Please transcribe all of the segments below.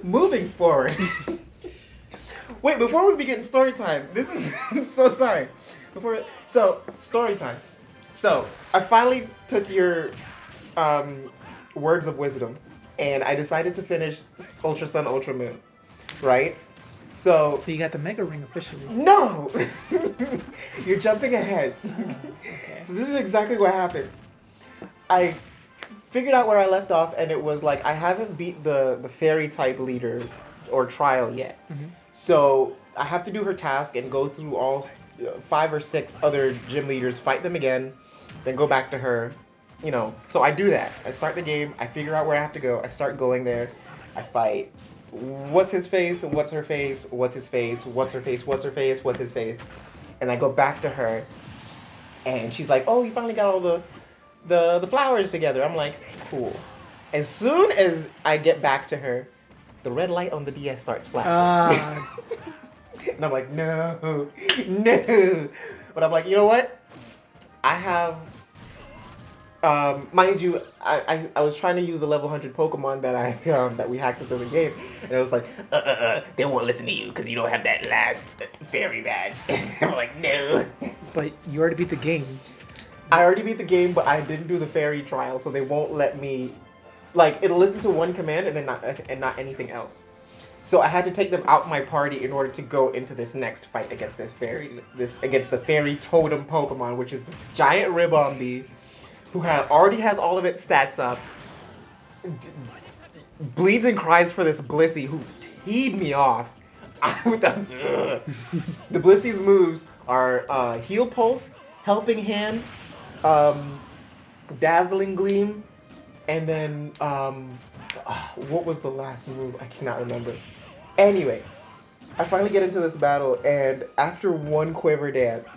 Moving forward. Wait, before we begin story time, this is I'm so sorry. Story time. So I finally took your um, words of wisdom, and I decided to finish Ultra Sun, Ultra Moon, right? So So you got the Mega Ring officially. no, you're jumping ahead. Okay. So this is exactly what happened. I figured out where I left off, and it was like I haven't beat the fairy type leader or trial yet. Mm-hmm. So I have to do her task and go through all 5 or 6 other gym leaders, fight them again, then go back to her. So I do that. I start the game. I figure out where I have to go. I start going there. I fight. What's his face? What's her face? What's his face? What's her face? What's her face? What's his face? And I go back to her, and she's like, "Oh, you finally got all the flowers together." I'm like, "Cool." As soon as I get back to her, the red light on the DS starts flashing. And I'm like, no, no. But I'm like, you know what? I have, mind you, I was trying to use the level 100 Pokemon that we hacked into the game, and it was like, they won't listen to you because you don't have that last fairy badge. I'm like, no. But you already beat the game. I already beat the game, but I didn't do the fairy trial, so they won't let me. Like, it'll listen to one command and then not anything else. So I had to take them out my party in order to go into this next fight against against the fairy totem Pokemon, which is the giant Ribombee, who already has all of its stats up. Bleeds and cries for this Blissey who teed me off. The Blissey's moves are Heal Pulse, Helping Hand, Dazzling Gleam, and then what was the last move? I cannot remember. Anyway, I finally get into this battle, and after one Quiver Dance,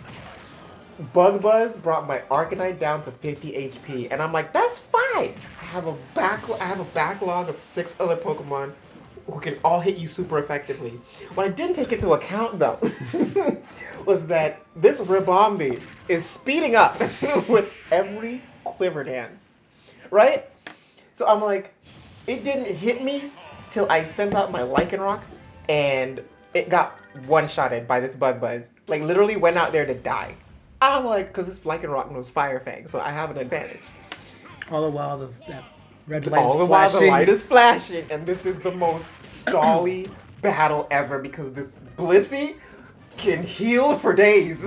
Bug Buzz brought my Arcanine down to 50 HP, and I'm like, that's fine. I have a backlog of 6 other Pokemon who can all hit you super effectively. What I didn't take into account though was that this Ribombee is speeding up with every Quiver Dance, right? So I'm like, it didn't hit me till I sent out my Lycanroc, and it got one-shotted by this Bug Buzz. Like, literally went out there to die. I'm like, because this Lycanroc knows Fire Fang, so I have an advantage. All the while that red light All is the while flashing. the light is flashing, and this is the most stally battle ever because this Blissey can heal for days.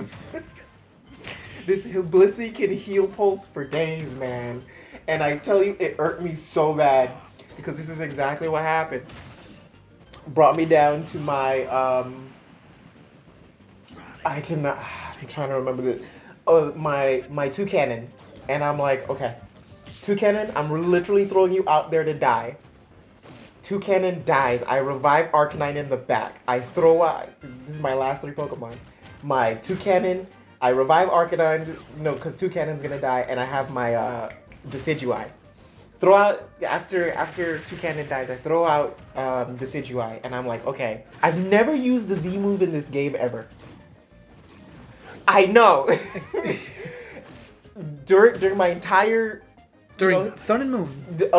This Blissey can heal Pulse for days, man. And I tell you, it irked me so bad because this is exactly what happened. Brought me down to my I'm trying to remember this. Oh, my Toucanon, and I'm like, okay, Toucanon, I'm literally throwing you out there to die. Toucanon dies. I revive Arcanine in the back. I throw out. This is my last 3 Pokemon. My Toucanon. I revive Arcanine. No, because Toucanon's gonna die, and I have my Decidueye. Throw out after Toucanon dies. I throw out Decidueye, and I'm like, okay. I've never used the Z move in this game ever. I know. during my entire Sun and Moon.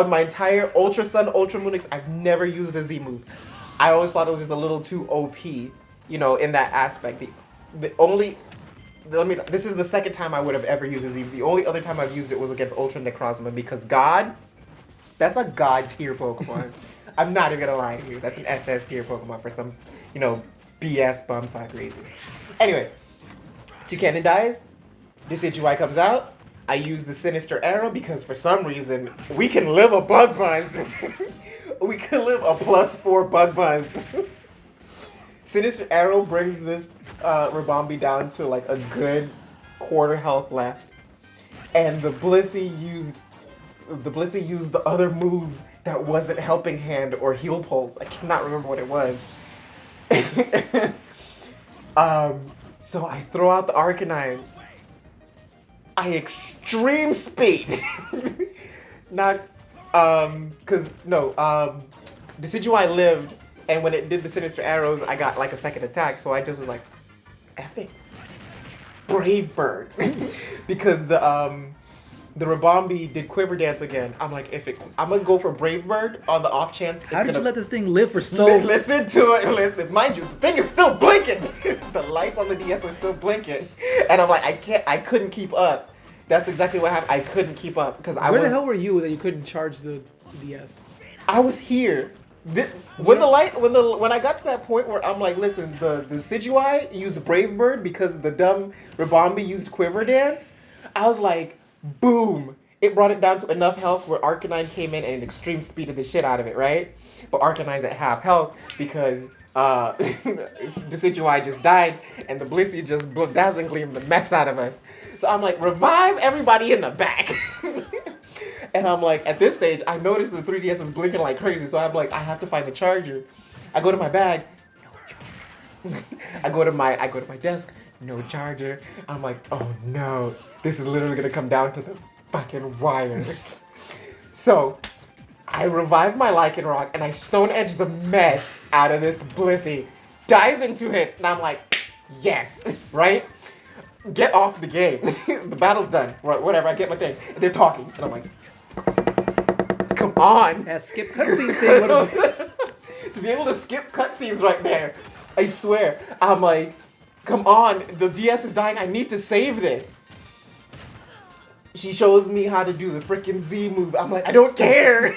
my entire Ultra Sun, Ultra Moon, I've never used a Z move. I always thought it was just a little too OP, in that aspect. This is the second time I would have ever used a Z. The only other time I've used it was against Ultra Necrozma because that's a God tier Pokemon. I'm not even gonna lie to you. That's an SS tier Pokemon for some, BS bumfuck reason. Anyway, Toucanon dies. Decidueye comes out. I use the Sinister Arrow because for some reason we can live a Bug Buzz. We can live a +4 Bug Buzz. Sinister Arrow brings this Ribombee down to like a good quarter health left, and the Blissey used the other move that wasn't Helping Hand or Heal Pulse. I cannot remember what it was. So I throw out the Arcanine. I extreme speed. Not, Decidueye lived, and when it did the Sinister Arrows, I got like a second attack, so I just was like, epic. Brave Bird. Because the the Rabombi did Quiver Dance again. I'm like, I'm gonna go for Brave Bird on the off chance. How did you let this thing live for so? Listen to it. Listen, mind you, the thing is still blinking. The lights on the DS are still blinking, and I'm like, I couldn't keep up. That's exactly what happened. I couldn't keep up because Where the hell were you that you couldn't charge the DS? I was here. When I got to that point where I'm like, listen, the Decidueye used Brave Bird because the dumb Rabombi used Quiver Dance. I was like, boom! It brought it down to enough health where Arcanine came in and extreme speeded the shit out of it, right? But Arcanine's at half health because Decidueye just died and the Blissey just dazzlingly the mess out of us. So I'm like, revive everybody in the back. And I'm like, at this stage, I noticed the 3DS is blinking like crazy. So I'm like, I have to find the charger. I go to my bag. I go to my desk. No charger. I'm like, oh no, this is literally gonna come down to the fucking wire. So I revive my Lycanroc and I Stone Edge the mess out of this Blissey. Dives into it, and I'm like, yes, right? Get off the game. The battle's done. Whatever, I get my thing. And they're talking, and I'm like, come on. That skip cutscene thing. To be able to skip cutscenes right there, I swear. I'm like, come on, the DS is dying. I need to save this. She shows me how to do the freaking Z move. I'm like, I don't care.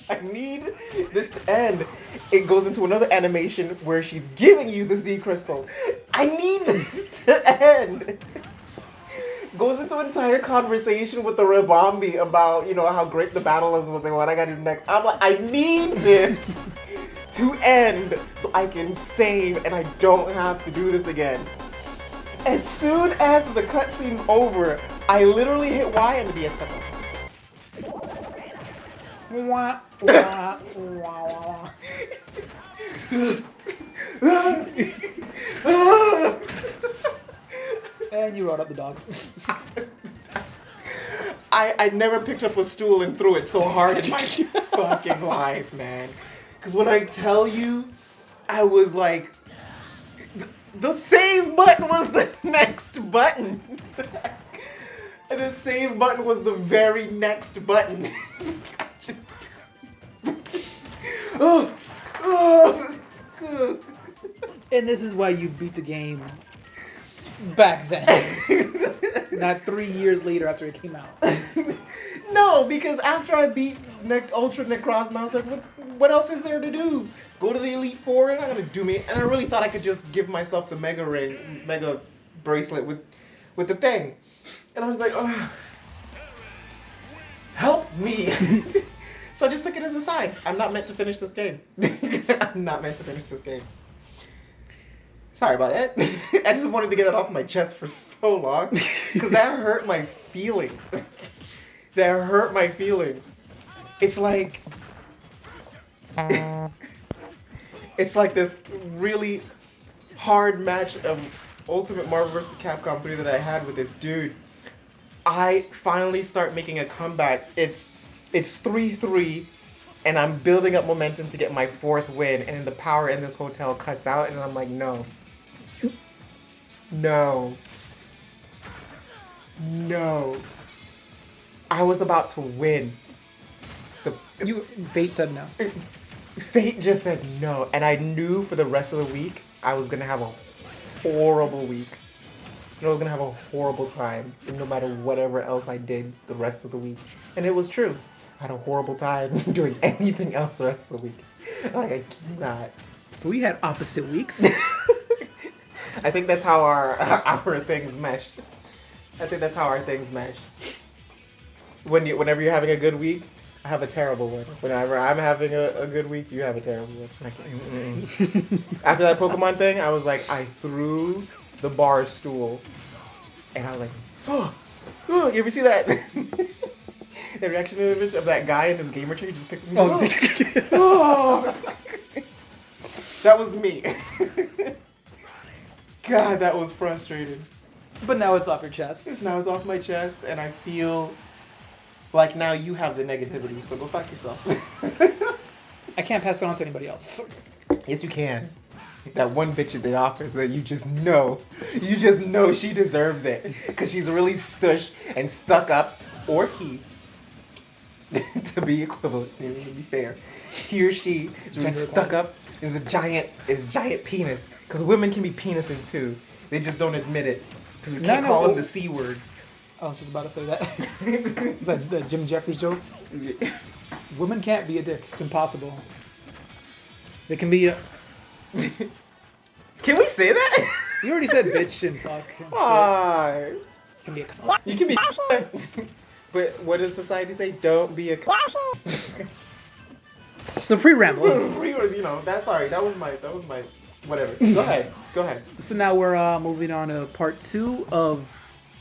I need this to end. It goes into another animation where she's giving you the Z crystal. I need this to end. Goes into an entire conversation with the Rabombi about, how great the battle is and what I gotta do next. I'm like, I need this to end so I can save and I don't have to do this again. As soon as the cutscene's over, I literally hit Y and the DS cuts off. And you rode up the dog. I never picked up a stool and threw it so hard in my fucking life, man. Because when I tell you, I was like, the save button was the next button. The save button was the very next button. And this is why you beat the game back then. Not 3 years later after it came out. No, because after I beat Ultra Necrozma, I was like, what else is there to do? Go to the Elite Four? They're not gonna do me. And I really thought I could just give myself the Mega Bracelet with the thing. And I was like, oh, help me. So I just took it as a sign. I'm not meant to finish this game. I'm not meant to finish this game. Sorry about that. I just wanted to get that off my chest for so long. Because that hurt my feelings. That hurt my feelings. It's like... it's like this really hard match of Ultimate Marvel vs. Capcom 3 that I had with this dude. I finally start making a comeback. It's 3-3, and I'm building up momentum to get my 4th win, and then the power in this hotel cuts out, and I'm like, no. No. No. I was about to win. Fate said no. Fate just said no, and I knew for the rest of the week I was gonna have a horrible week. I was gonna have a horrible time, no matter whatever else I did the rest of the week. And it was true. I had a horrible time doing anything else the rest of the week. Like, I cannot. So we had opposite weeks. I think that's how our things mesh. I think that's how our things mesh. Whenever you're having a good week, I have a terrible one. Whenever I'm having a good week, you have a terrible one. After that Pokemon thing, I was like, I threw the bar stool, and I was like, oh, you ever see that? The reaction image of that guy in his gamer chair just picked me up. Oh. That was me. God, that was frustrating. But now it's off your chest. Now it's off my chest, and I feel like now you have the negativity, so go fuck yourself. I can't pass it on to anybody else. Yes, you can. That one bitch at the office that you just know she deserves it. Because she's really stush and stuck up, or he, to be equivalent, to be fair, he or she is really Gender stuck equality. up, is giant penis. Because women can be penises too. They just don't admit it. Because we can't call them the C word. I was just about to say that. Is that the Jim Jeffries joke? Women can't be a dick. It's impossible. They can be a... Can we say that? You already said bitch and fuck and shit. Why? Can be a... You can be. But what does society say? Don't be a. So pre-ramble. You know, that's sorry. That was my. Whatever. Go ahead. Go ahead. So now we're moving on to part 2 of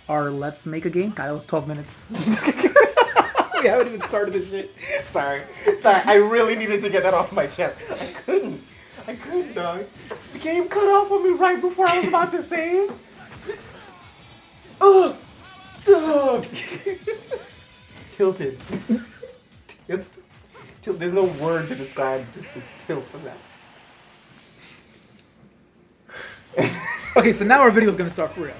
our Let's Make a Game. God, that was 12 minutes. We haven't even started this shit. Sorry. I really needed to get that off my chest. I couldn't, dog. The game cut off on me right before I was about to save. Oh, dog. Tilted. There's no word to describe just the tilt of that. Okay, so now our video is gonna start for real.